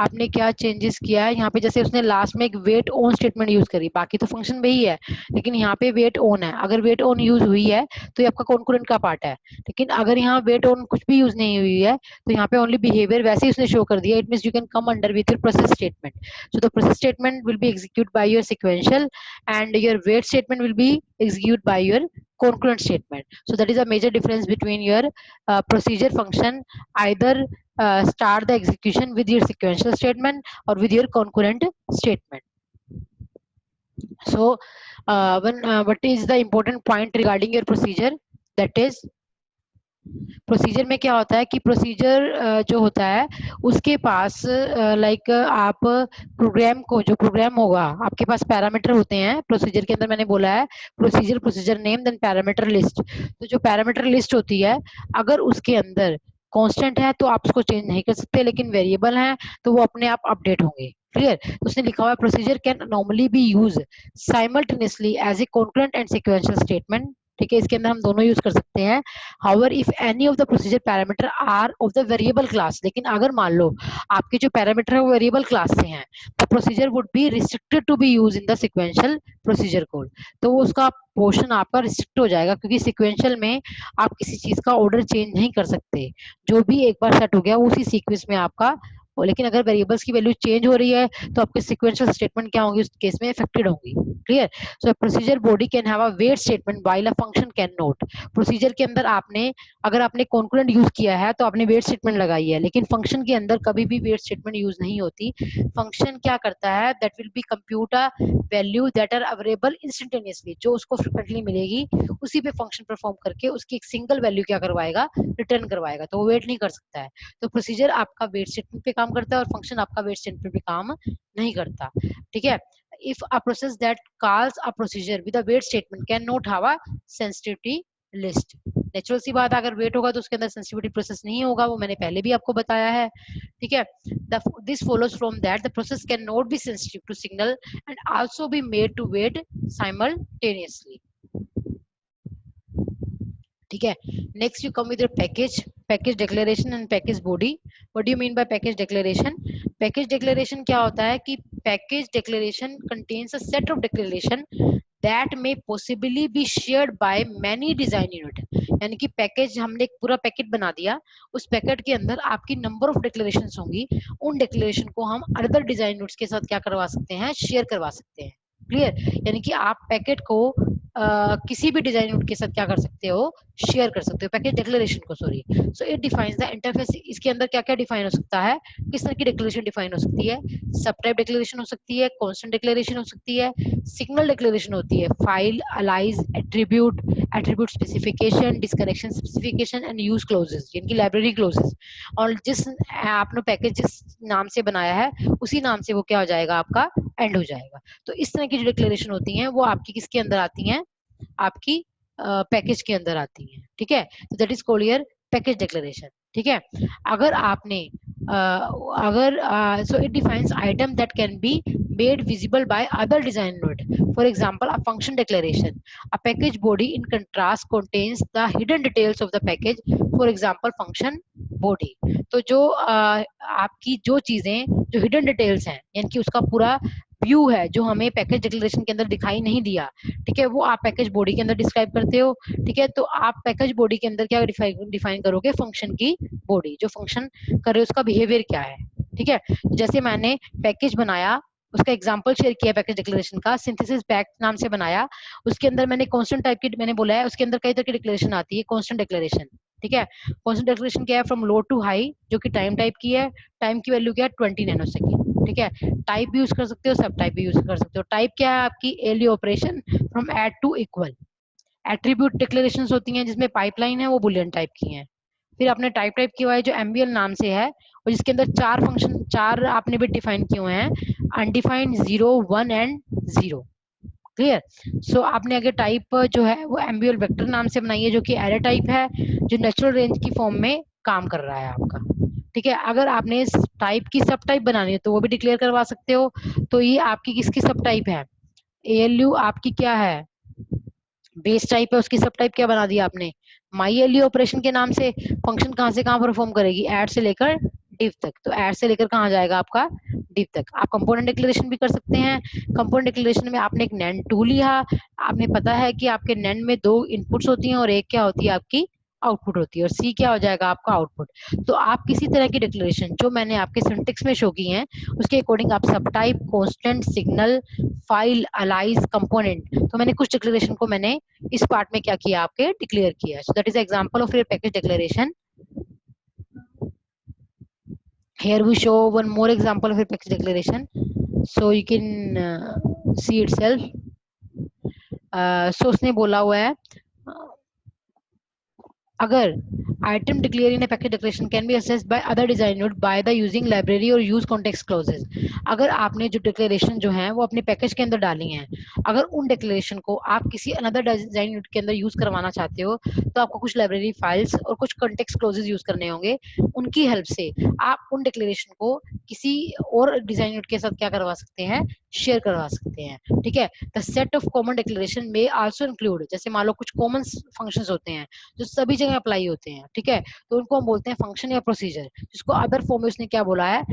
आपने क्या चेंजेस किया है, यहाँ पे जैसे उसने लास्ट में एक वेट ऑन स्टेटमेंट यूज करी, बाकी तो फंक्शन में ही है लेकिन यहाँ पे वेट ऑन है। अगर वेट ऑन यूज हुई है तो ये आपका कॉन्करेंट का पार्ट है, लेकिन अगर यहाँ वेट ऑन कुछ भी यूज नहीं हुई है तो यहाँ पे ओनली बिहेवियर वैसे ही उसने शो कर दिया। It means you can come under with your process statement. So the process statement will be execute by your sequential and your weight statement will be execute by your concurrent statement. So that is a major difference between your procedure function, either start the execution with your sequential statement or with your concurrent statement. So what is the important point regarding your procedure? That is, procedure में क्या होता है कि procedure जो होता है उसके पास like आप प्रोग्राम को, जो प्रोग्राम होगा आपके पास पैरामीटर होते हैं प्रोसीजर के अंदर। मैंने बोला है procedure, procedure name, then parameter list. तो जो पैरामीटर लिस्ट होती है अगर उसके अंदर कांस्टेंट है तो आप उसको चेंज नहीं कर सकते, लेकिन वेरिएबल है तो वो अपने आप अपडेट होंगे। क्लियर? उसने लिखा हुआ है procedure can normally be use simultaneously as a concurrent and sequential statement. ठीक है, इसके अंदर हम दोनों यूज कर सकते हैं। However if any of the procedure parameter are of the variable class, लेकिन अगर मान लो आपके जो पैरामीटर है वो वेरिएबल क्लास से हैं तो procedure would be restricted to be use in the sequential procedure code. तो वो उसका पोर्शन आपका रिस्ट्रिक्ट हो जाएगा क्योंकि सिक्वेंशियल में आप किसी चीज का ऑर्डर चेंज नहीं कर सकते, जो भी एक बार सेट हो गया उसी सीक्वेंस में आपका। लेकिन अगर वेरिएबल्स की वैल्यू चेंज हो रही है तो आपके सिक्वेंशियल स्टेटमेंट क्या होंगी, उस केस में अफेक्टेड होंगी। Clear? So procedure body can have a wait statement while a function can not. Procedure के अंदर आपने अगर आपने कॉन्करेंट यूज किया है तो आपने वेट स्टेटमेंट लगाई है, लेकिन फंक्शन के अंदर कभी भी वेट स्टेटमेंट यूज नहीं होती। फंक्शन क्या करता है, that will be compute a value that are available instantaneously, जो उसको फ्रिक्वेंटली मिलेगी उसी पे फंक्शन परफॉर्म करके उसकी एक सिंगल वैल्यू क्या करवाएगा, रिटर्न करवाएगा। तो वो वेट नहीं कर सकता है। तो प्रोसीजर आपका वेट स्टेटमेंट पे काम करता है और फंक्शन आपका वेट स्टेटमेंट पे काम नहीं करता। ठीक है? if a process that calls a procedure with a wait statement cannot have a sensitivity list, natural सी बात, अगर वेट होगा तो उसके अंदर सेंसिटिविटी प्रोसेस नहीं होगा, वो मैंने पहले भी आपको बताया है। ठीक है? This follows from that the process cannot be sensitive to signal and also be made to wait simultaneously. ठीक है? Next you come with your package declaration and package body. What do you mean bye package declaration? Package declaration क्या होता है कि package declaration contains a set of declaration that may possibly be shared by many design unit. यानी कि package, हमने एक पूरा packet बना दिया, उस पैकेट के अंदर आपकी नंबर ऑफ डिक्लेरेशंस होंगी, उन डिक्लेरेशन को हम अदर डिजाइन यूनिट्स के साथ क्या करवा सकते हैं, शेयर करवा सकते हैं। क्लियर? यानी कि आप पैकेट को किसी भी डिजाइन नोट के साथ क्या कर सकते हो, शेयर कर सकते हो पैकेज डिक्लेरेशन को, sorry. So it defines the interface. इसके अंदर क्या क्या डिफाइन हो सकता है, किस तरह की डिक्लेरेशन डिफाइन हो सकती है, सब टाइप डिक्लेरेशन हो सकती है, कांस्टेंट डिक्लेरेशन हो सकती है, सिग्नल डिक्लेरेशन होती है, file alias attribute, attribute specification, disconnection specification and use clauses, यानी कि लाइब्रेरी क्लोजेस। और जिस आपने पैकेज जिस नाम से बनाया है उसी नाम से वो क्या हो जाएगा, आपका एंड हो जाएगा। तो इस तरह की जो डिक्लेरेशन होती हैं वो आपकी किसके अंदर आती हैं, आपकी पैकेज के अंदर आती हैं, ठीक है। तो that is called your package declaration, ठीक है। अगर आपने अगर so it defines item that can be made visible by other design node. For example, a function declaration. A package body, in contrast, contains the hidden details of the package. For example, function body. तो जो आपकी जो चीजें जो hidden details हैं, यानी कि उसका पूरा व्यू है जो हमें पैकेज डिक्लेरेशन के अंदर दिखाई नहीं दिया, ठीक है, वो आप पैकेज बॉडी के अंदर डिस्क्राइब करते हो, ठीक है। तो आप पैकेज बॉडी के अंदर क्या डिफाइन करोगे, फंक्शन की बॉडी, जो फंक्शन कर रहे हो उसका बिहेवियर क्या है, ठीक है। जैसे मैंने पैकेज बनाया, उसका एग्जांपल शेयर किया पैकेज डिक्लेरेशन का, सिंथेसिस पैक नाम से बनाया, उसके अंदर मैंने कांस्टेंट टाइप की मैंने बोला है, उसके अंदर कई तरह की डिक्लेरेशन आती है, कांस्टेंट डिक्लेरेशन, ठीक है। कांस्टेंट डिक्लेरेशन क्या है, फ्रॉम लो टू हाई, जो कि टाइम टाइप की है, टाइम की वैल्यू क्या है 20 नैनो सेकेंड, ठीक है। टाइप भी यूज कर सकते हो, सब टाइप भी यूज कर सकते हो। टाइप क्या है आपकी, ALU operation from add to equal. Attribute declarations होती हैं जिसमें पाइपलाइन है, वो बुलियन टाइप की हैं। फिर आपने टाइप किया हुआ है जो एमबीएल नाम से है, और जिसके अंदर चार फंक्शन, चार आपने भी डिफाइन किए हुए हैं, अनडिफाइंड, 0, 1 एंड 0, क्लियर। सो आपने आगे टाइप जो है वो एमबीएल वेक्टर नाम से बनाई है, जो कि एरे टाइप है, जो नेचुरल रेंज की फॉर्म में काम कर रहा है आपका, ठीक है। अगर आपने टाइप की सब टाइप बनानी है तो वो भी डिक्लेयर करवा सकते हो। तो ये आपकी किसकी सब टाइप है, एएलयू आपकी क्या है, बेस टाइप है, उसकी सब टाइप क्या बना दिया आपने, माई एलयू ऑपरेशन के नाम से। फंक्शन कहाँ से कहाँ परफॉर्म करेगी, ऐड से लेकर डिव तक। तो ऐड से लेकर कहाँ जाएगा आपका, डिव तक। आप कंपोनेंट डिक्लेरेशन भी कर सकते हैं। कंपोनेंट डिक्लेरेशन में आपने एक नैन टू लिया, आपने पता है कि आपके नैन में दो इनपुट्स होती हैं और एक क्या होती है आपकी आउटपुट होती है, और सी क्या हो जाएगा आपका आउटपुट। तो आप किसी तरह की डिक्लेरेशन जो मैंने आपके सिंटेक्स में शो की हैं उसके अकॉर्डिंग आप subtype, constant, signal, file, alias, component, तो मैंने कुछ डिक्लेरेशन को मैंने इस पार्ट में क्या किया, आपके डिक्लेयर किया। सो that is example of your package declaration. Here we show one more example of a package declaration, so you can see itself. So उसने बोला हुआ है, अगर item declare in a package declaration can be accessed by other design node by the using library or use context clauses. अगर आपने जो declaration जो है वो अपने पैकेज के अंदर डाली हैं, अगर उन डिक्लेरेशन को आप किसी अनदर डिजाइन यूनिट के अंदर यूज करवाना चाहते हो तो आपको कुछ लाइब्रेरी फाइल्स और कुछ कॉन्टेक्स्ट क्लोजेस यूज करने होंगे। उनकी हेल्प से आप उन डिक्लेरेशन को किसी और डिजाइन यूनिट के साथ क्या करवा सकते हैं, शेयर करवा सकते हैं, ठीक है। The set of common declaration में आल्सो इंक्लूड, जैसे मान लो कुछ कॉमन फंक्शंस होते हैं जो सभी जगह अप्लाई होते हैं, ठीक है, तो उनको हम बोलते हैं फंक्शन या प्रोसीजर, जिसको अदर फॉर्म में उसने क्या बोला है,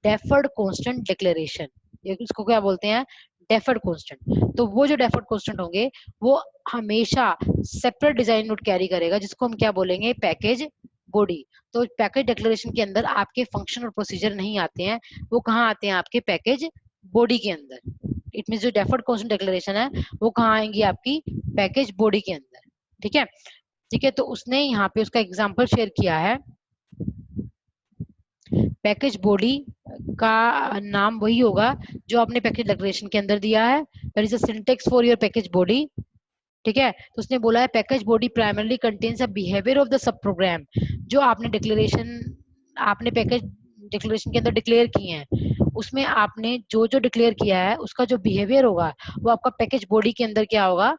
डेफर्ड कांस्टेंट डिक्लेरेशन, इसको क्या बोलते हैं, डेफर्ड कांस्टेंट। तो वो जो डेफर्ड कांस्टेंट होंगे वो हमेशा सेपरेट डिजाइन नोट कैरी करेगा, जिसको हम क्या बोलेंगे, पैकेज बॉडी। तो पैकेज डिक्लेरेशन के अंदर आपके फंक्शन और प्रोसीजर नहीं आते हैं, वो कहाँ आते हैं, आपके पैकेज बॉडी के अंदर। इट मीन जो डेफर्ड कांस्टेंट डिक्लेरेशन है वो कहाँ आएंगी, आपकी पैकेज बॉडी के अंदर, ठीक है। ठीक है, तो उसने यहाँ पे उसका एग्जांपल शेयर किया है। पैकेज बॉडी का नाम वही होगा जो आपने पैकेज डिक्लेरेशन के अंदर दिया है, that is the syntax for your package body, ठीक है। तो उसने बोला है package body primarily contains a behaviour of the subprogram. जो आपने डिक्लेरेशन आपने पैकेज डिक्लेरेशन के अंदर डिक्लेयर किए हैं उसमें आपने जो जो डिक्लेयर किया है उसका जो बिहेवियर होगा वो आपका पैकेज बॉडी के अंदर क्या होगा,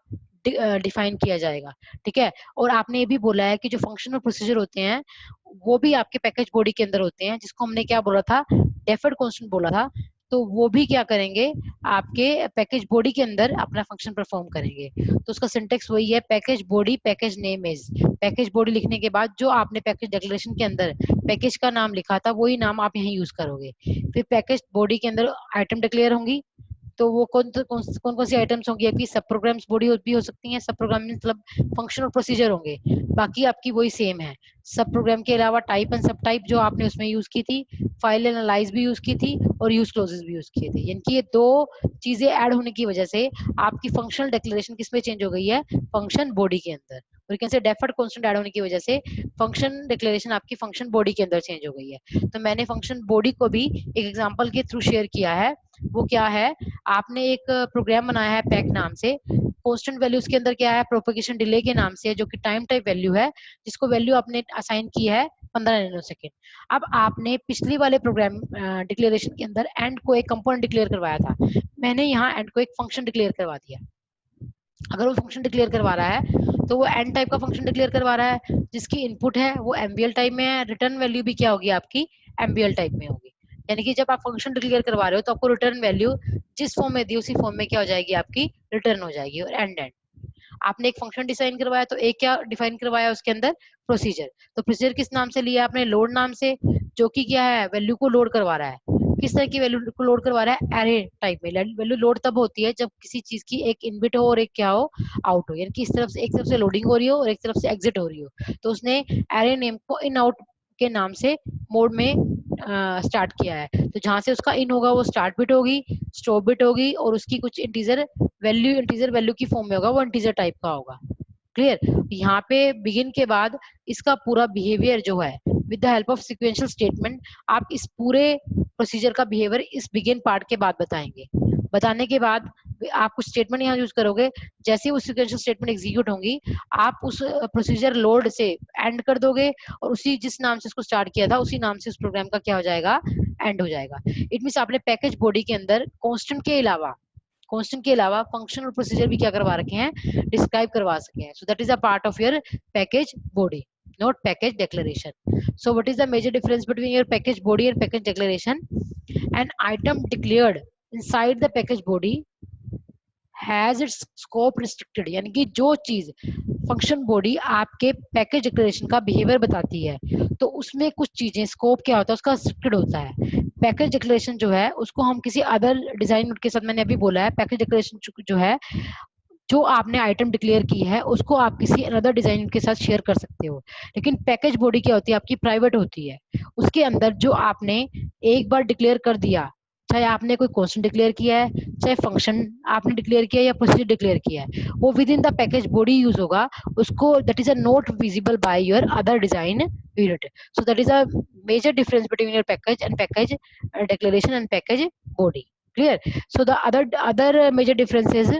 डिफाइन किया जाएगा, ठीक है। और आपने ये भी बोला है कि जो फंक्शन और प्रोसीजर होते हैं वो भी आपके पैकेज बॉडी के अंदर होते हैं, जिसको हमने क्या बोला था, डेफर्ड कांस्टेंट बोला था। तो वो भी क्या करेंगे, आपके पैकेज बॉडी के अंदर अपना फंक्शन परफॉर्म करेंगे। तो उसका सिंटेक्स वही है, package body package name is. Package body लिखने के बाद जो आपने पैकेज डिक्लेरेशन के अंदर पैकेज का नाम लिखा था वही नाम आप यहाँ यूज करोगे। फिर पैकेज बॉडी के अंदर आइटम डिक्लेयर होंगी, तो वो कौन कौन सी आइटम्स होंगी आपकी, सब प्रोग्राम्स बॉडी भी हो सकती हैं, सब प्रोग्राम मतलब फंक्शन और प्रोसीजर होंगे, बाकी आपकी वही सेम है। सब प्रोग्राम के अलावा टाइप एंड सब टाइप जो आपने उसमें यूज की थी, फाइल एनालाइज भी यूज की थी और यूज क्लोजेस भी यूज किए थे, यानी कि ये दो चीजें ऐड होने की वजह से आपकी फंक्शनल डिक्लेरेशन किसमें चेंज हो गई है, फंक्शन बॉडी के अंदर। और can say deferred constant add होने की वजह से फंक्शन डिक्लेरेशन आपकी फंक्शन बॉडी के अंदर चेंज हो गई है। तो मैंने फंक्शन बॉडी को भी एक एग्जांपल के थ्रू शेयर किया है। वो क्या है, आपने एक प्रोग्राम बनाया है पैक नाम से, कांस्टेंट वैल्यू उसके अंदर क्या है, प्रोपेगेशन डिले के नाम से, जो कि टाइम टाइप वैल्यू है, जिसको वैल्यू आपने असाइन की है 15 नैनो सेकेंड। अब आपने पिछली वाले प्रोग्राम डिक्लेरेशन के अंदर एंड को एक कंपोनेंट डिक्लेयर करवाया था, मैंने यहाँ एंड को एक फंक्शन डिक्लेयर करवा दिया। अगर वो फंक्शन डिक्लेयर करवा रहा है तो वो एंड टाइप का फंक्शन डिक्लेयर करवा रहा है, जिसकी इनपुट है वो एमबीएल टाइप में है, रिटर्न वैल्यू भी क्या होगी आपकी, एमबीएल टाइप में होगी। यानी कि जब आप फंक्शन डिक्लेयर करवा रहे हो तो आपको रिटर्न वैल्यू जिस फॉर्म में दी उसी फॉर्म में क्या हो जाएगी, आपकी रिटर्न हो जाएगी। और एंड आपने एक फंक्शन डिजाइन करवाया तो एक क्या डिफाइन करवाया उसके अंदर, प्रोसीजर। तो प्रोसीजर किस नाम से लिया आपने, लोड नाम से, जो कि क्या है, वैल्यू को लोड करवा रहा है। किस तरह की वैल्यू को लोड करवा रहा है, एरे टाइप में। वैल्यू लोड तब होती है जब किसी चीज की एक इनबिट हो और एक क्या हो, आउट हो, यानी कि इस तरफ से एक तरफ से लोडिंग हो रही हो और एक तरफ से एग्जिट हो रही हो। तो उसने एरे नेम को इन आउट के नाम से मोड में स्टार्ट किया है। तो जहां से उसका इन होगा वो स्टार्ट बिट होगी, स्टॉप बिट होगी, और उसकी कुछ इंटीजर वैल्यू की फॉर्म में होगा, वो इंटीजर टाइप का होगा। क्लियर। यहाँ पे बिगिन के बाद इसका पूरा बिहेवियर जो है with the help of sequential statement, आप इस पूरे प्रोसीजर का बिहेवियर इस बिगिन पार्ट के बाद बताएंगे। बताने के बाद आप कुछ स्टेटमेंट यहाँ यूज करोगे, जैसे वो सिक्वेंशियल स्टेटमेंट एग्जीक्यूट होंगी आप उस प्रोसीजर लोड से एंड कर दोगे, और उसी जिस नाम से उसको स्टार्ट किया था उसी नाम से उस प्रोग्राम का क्या हो जाएगा, एंड हो जाएगा। इट मीन्स आपने पैकेज बॉडी के अंदर कांस्टेंट के अलावा फंक्शन और प्रोसीजर भी क्या करवा रखे हैं, डिस्क्राइब करवा सके हैं। सो that is a part of your package body, not package declaration. So what is the major difference between your package body and package declaration? An item declared inside the package body has its scope restricted, यानी कि जो चीज function body आपके package declaration का behaviour बताती है तो उसमें कुछ चीजें स्कोप क्या होता है उसका रिस्ट्रिक्टेड होता है। पैकेज डिक्लेरेशन जो है उसको हम किसी अदर डिजाइन के साथ, मैंने अभी बोला है पैकेज डिक्लेरेशन जो है, जो आपने आइटम डिक्लेयर की है उसको आप किसी अनदर डिजाइन के साथ शेयर कर सकते हो। लेकिन पैकेज बॉडी क्या होती है, आपकी प्राइवेट होती है। उसके अंदर जो आपने एक बार डिक्लेयर कर दिया, चाहे आपने कोई क्वेश्चन डिक्लेयर किया है, चाहे फंक्शन आपने डिक्लेयर किया है या प्रोसीजर डिक्लेयर किया है, वो within the package body use होगा। उसको that is a not visible by your other design unit. So that is a major difference between your package declaration and package body. Clear? So the other major differences,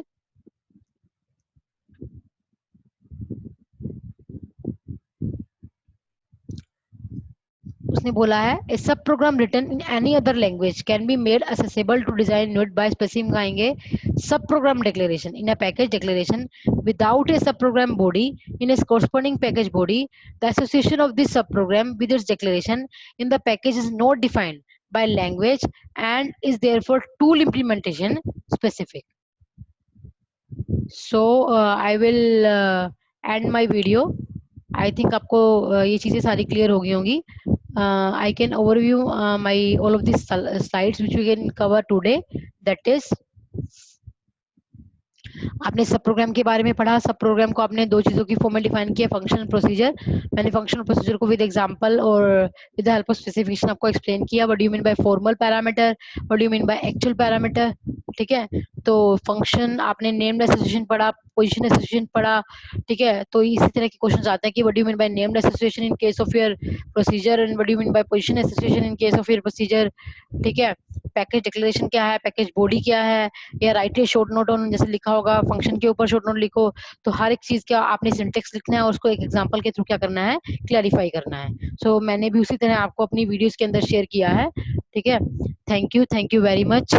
उसने बोला है a sub program written in any other language can be made accessible to design unit by specifying sub program declaration in a package declaration without a sub program body in its corresponding package body. The association of this sub program with its declaration in the package is not defined by language and is therefore tool implementation specific. So I will end my video. I think आपको ये चीजें सारी clear हो गई होंगी. I can overview my all of these slides which we can cover today. That is, आपने सब programme के बारे में पढ़ा। सब प्रोग्राम को आपने दो चीजों की फॉर्म में डिफाइन किया, फंक्शन और प्रोसीजर। मैंने फंक्शन और प्रोसीजर को विद एग्जांपल और with the help of specification आपको एक्सप्लेन किया। What do you mean bye formal parameter, what do you mean by actual parameter. ठीक है, तो फंक्शन आपने नेम्ड एसोसिएशन पढ़ा, पोजीशन एसोसिएशन पढ़ा। ठीक है, तो इसी तरह के क्वेश्चंस आते हैं कि what do you mean bye named association in case of your procedure and what do you mean bye position association in case of your procedure. ठीक है, पैकेज डिक्लेरेशन क्या है, पैकेज बॉडी क्या है, या right A short note on, जैसे लिखा होगा फंक्शन के ऊपर शॉर्ट नोट लिखो। तो हर एक चीज का आपने सिंटेक्स लिखना है और उसको एक एग्जांपल के थ्रू क्या करना है, क्लैरिफाई करना है। सो मैंने भी उसी तरह आपको अपनी वीडियोस के अंदर शेयर किया है। ठीक है, थैंक यू वेरी मच।